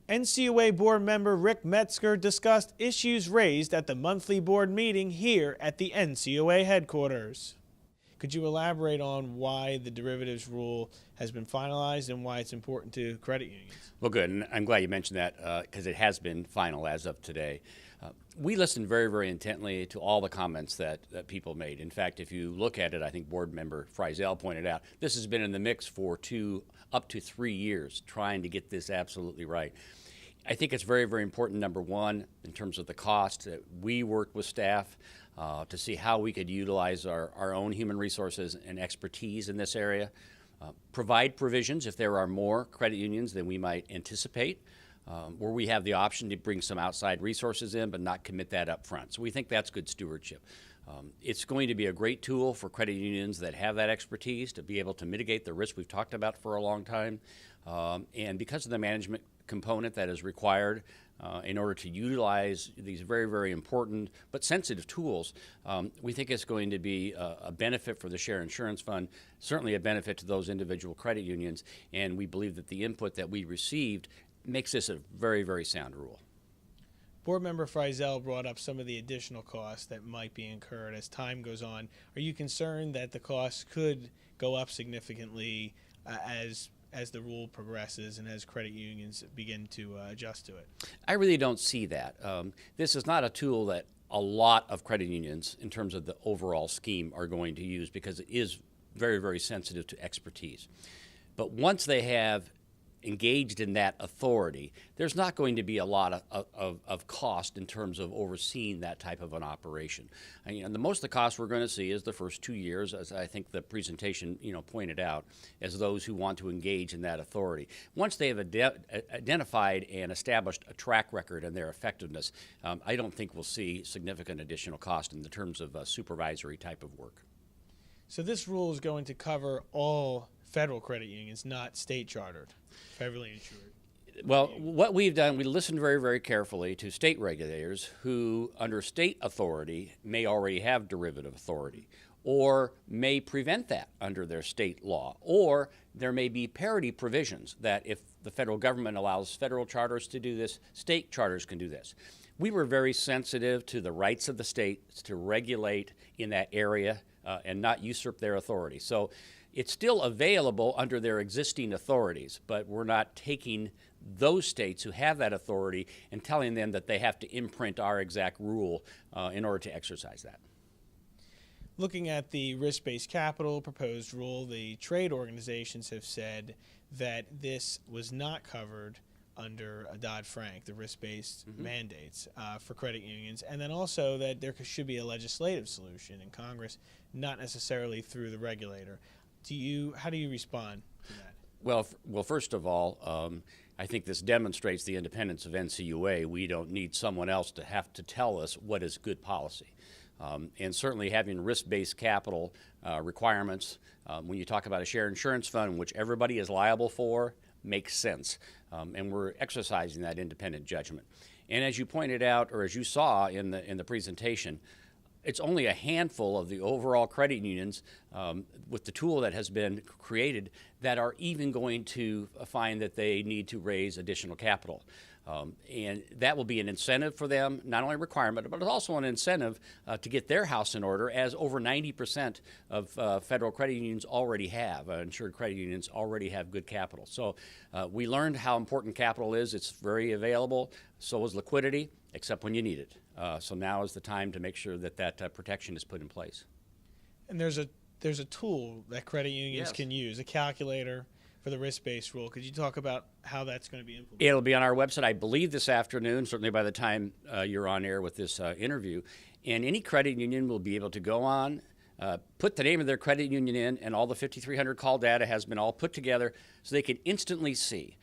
NCUA board member Rick Metsger discussed issues raised at the monthly board meeting here at the NCUA headquarters. Could you elaborate on why the derivatives rule has been finalized and why it's important to credit unions? Well, good, and I'm glad you mentioned that because it has been final as of today. We listened very, very intently to all the comments that people made. In fact, if you look at it, I think board member Friesel pointed out, this has been in the mix for up to 3 years, trying to get this absolutely right. I think it's very, very important, number one, in terms of the cost, that we worked with staff to see how we could utilize our own human resources and expertise in this area, provide provisions if there are more credit unions than we might anticipate, where we have the option to bring some outside resources in but not commit that up front. So we think that's good stewardship. It's going to be a great tool for credit unions that have that expertise to be able to mitigate the risk we've talked about for a long time. And because of the management component that is required in order to utilize these very, very important but sensitive tools, we think it's going to be a benefit for the Share Insurance Fund, certainly a benefit to those individual credit unions, and we believe that the input that we received makes this a very, very sound rule. Board member Friesel brought up some of the additional costs that might be incurred as time goes on. Are you concerned that the costs could go up significantly as the rule progresses and as credit unions begin to adjust to it? I really don't see that. This is not a tool that a lot of credit unions, in terms of the overall scheme, are going to use because it is very, very sensitive to expertise. But once they have engaged in that authority, there's not going to be a lot of cost in terms of overseeing that type of an operation. And the most of the cost we're going to see is the first 2 years, as I think the presentation pointed out, as those who want to engage in that authority. Once they have identified and established a track record and their effectiveness, I don't think we'll see significant additional cost in the terms of supervisory type of work. So this rule is going to cover all federal credit unions, not state chartered, federally insured. Well, what we've done, we listened very, very carefully to state regulators who, under state authority, may already have derivative authority or may prevent that under their state law, or there may be parity provisions that if the federal government allows federal charters to do this, state charters can do this. We were very sensitive to the rights of the states to regulate in that area and not usurp their authority. So it's still available under their existing authorities, but we're not taking those states who have that authority and telling them that they have to imprint our exact rule in order to exercise that. Looking at the risk-based capital proposed rule, the trade organizations have said that this was not covered under a dodd-frank, the risk-based mandates for credit unions, and then also that there should be a legislative solution in Congress, not necessarily through the regulator. How do you respond to that? Well, first of all, I think this demonstrates the independence of NCUA. We don't need someone else to have to tell us what is good policy. And certainly having risk-based capital requirements, when you talk about a share insurance fund, which everybody is liable for, makes sense. And we're exercising that independent judgment. And as you pointed out, or as you saw in the presentation, it's only a handful of the overall credit unions with the tool that has been created that are even going to find that they need to raise additional capital. And that will be an incentive for them, not only a requirement, but it's also an incentive to get their house in order, as over 90% of federal credit unions already have, insured credit unions already have good capital. So we learned how important capital is. It's very available. So is liquidity, except when you need it. So now is the time to make sure that that protection is put in place. And there's a tool that credit unions Yes. can use, a calculator for the risk-based rule. Could you talk about how that's going to be implemented? It'll be on our website, I believe, this afternoon, certainly by the time you're on air with this interview. And any credit union will be able to go on, put the name of their credit union in, and all the 5,300 call data has been all put together so they can instantly see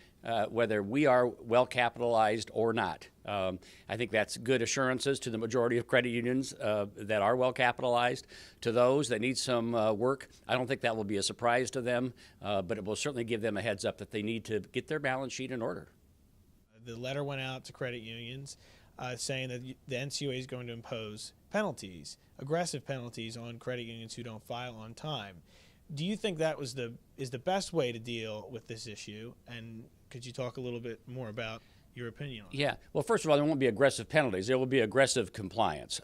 whether we are well capitalized or not. I think that's good assurances to the majority of credit unions that are well capitalized. To those that need some work, I don't think that will be a surprise to them, but it will certainly give them a heads up that they need to get their balance sheet in order. The letter went out to credit unions saying that the NCUA is going to impose penalties, aggressive penalties on credit unions who don't file on time. Do you think that is the best way to deal with this issue? And could you talk a little bit more about your opinion on it. Yeah. Well, first of all, there won't be aggressive penalties. There will be aggressive compliance.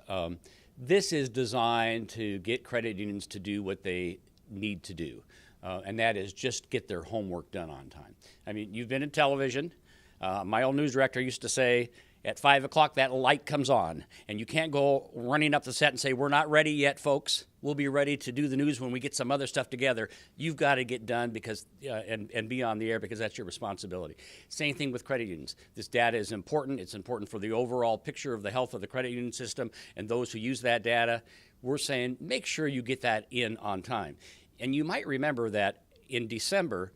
This is designed to get credit unions to do what they need to do, and that is just get their homework done on time. I mean, you've been in television. My old news director used to say, at 5 o'clock, that light comes on, and you can't go running up the set and say, we're not ready yet, folks. We'll be ready to do the news when we get some other stuff together. You've got to get done because and be on the air because that's your responsibility. Same thing with credit unions. This data is important. It's important for the overall picture of the health of the credit union system and those who use that data. We're saying make sure you get that in on time. And you might remember that in December,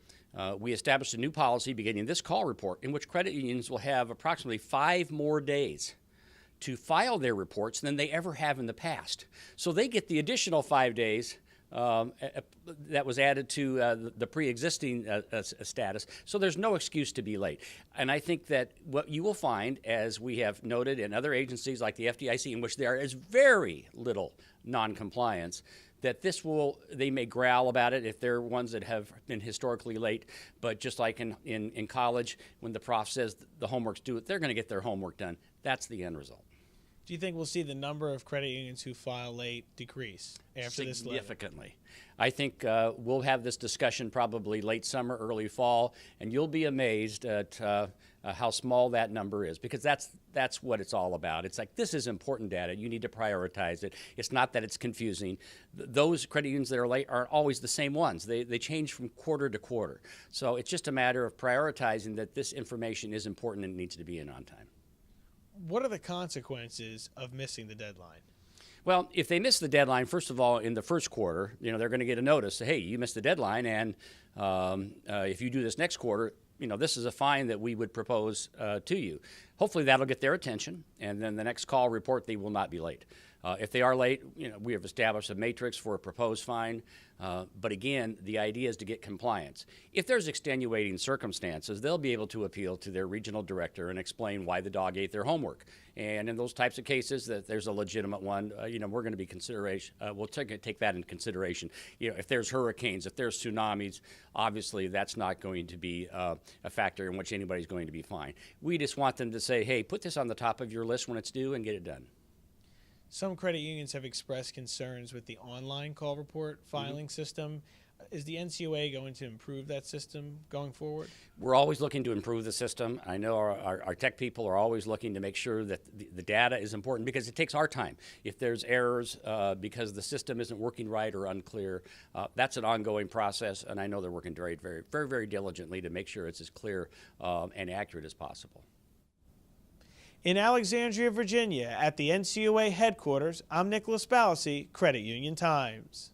we established a new policy beginning this call report in which credit unions will have approximately 5 more days to file their reports than they ever have in the past. So they get the additional 5 days that was added to the pre-existing status. So there's no excuse to be late. And I think that what you will find, as we have noted in other agencies like the FDIC, in which there is very little noncompliance, that they may growl about it if they're ones that have been historically late, but just like in college, when the prof says the homework's due, they're going to get their homework done. That's the end result. Do you think we'll see the number of credit unions who file late decrease after this letter? Significantly. I think we'll have this discussion probably late summer, early fall, and you'll be amazed at how small that number is, because that's what it's all about. It's like, this is important data. You need to prioritize it. It's not that it's confusing. Those credit unions that are late aren't always the same ones. They change from quarter to quarter. So it's just a matter of prioritizing that this information is important and needs to be in on time. What are the consequences of missing the deadline? Well, if they miss the deadline, first of all, in the first quarter, they're going to get a notice. Hey, you missed the deadline, and if you do this next quarter, this is a fine that we would propose to you. Hopefully that'll get their attention, and then the next call report, they will not be late. If they are late, we have established a matrix for a proposed fine. But again, the idea is to get compliance. If there's extenuating circumstances, they'll be able to appeal to their regional director and explain why the dog ate their homework. And in those types of cases, that there's a legitimate one, we're going to be we'll take that into consideration. If there's hurricanes, if there's tsunamis, obviously that's not going to be a factor in which anybody's going to be fined. We just want them to say, hey, put this on the top of your list when it's due and get it done. Some credit unions have expressed concerns with the online call report filing system. Is the NCOA going to improve that system going forward? We're always looking to improve the system. I know our tech people are always looking to make sure that the data is important because it takes our time. If there's errors because the system isn't working right or unclear, that's an ongoing process, and I know they're working very, very, very, very diligently to make sure it's as clear and accurate as possible. In Alexandria, Virginia, at the NCOA headquarters, I'm Nicholas Balassi, Credit Union Times.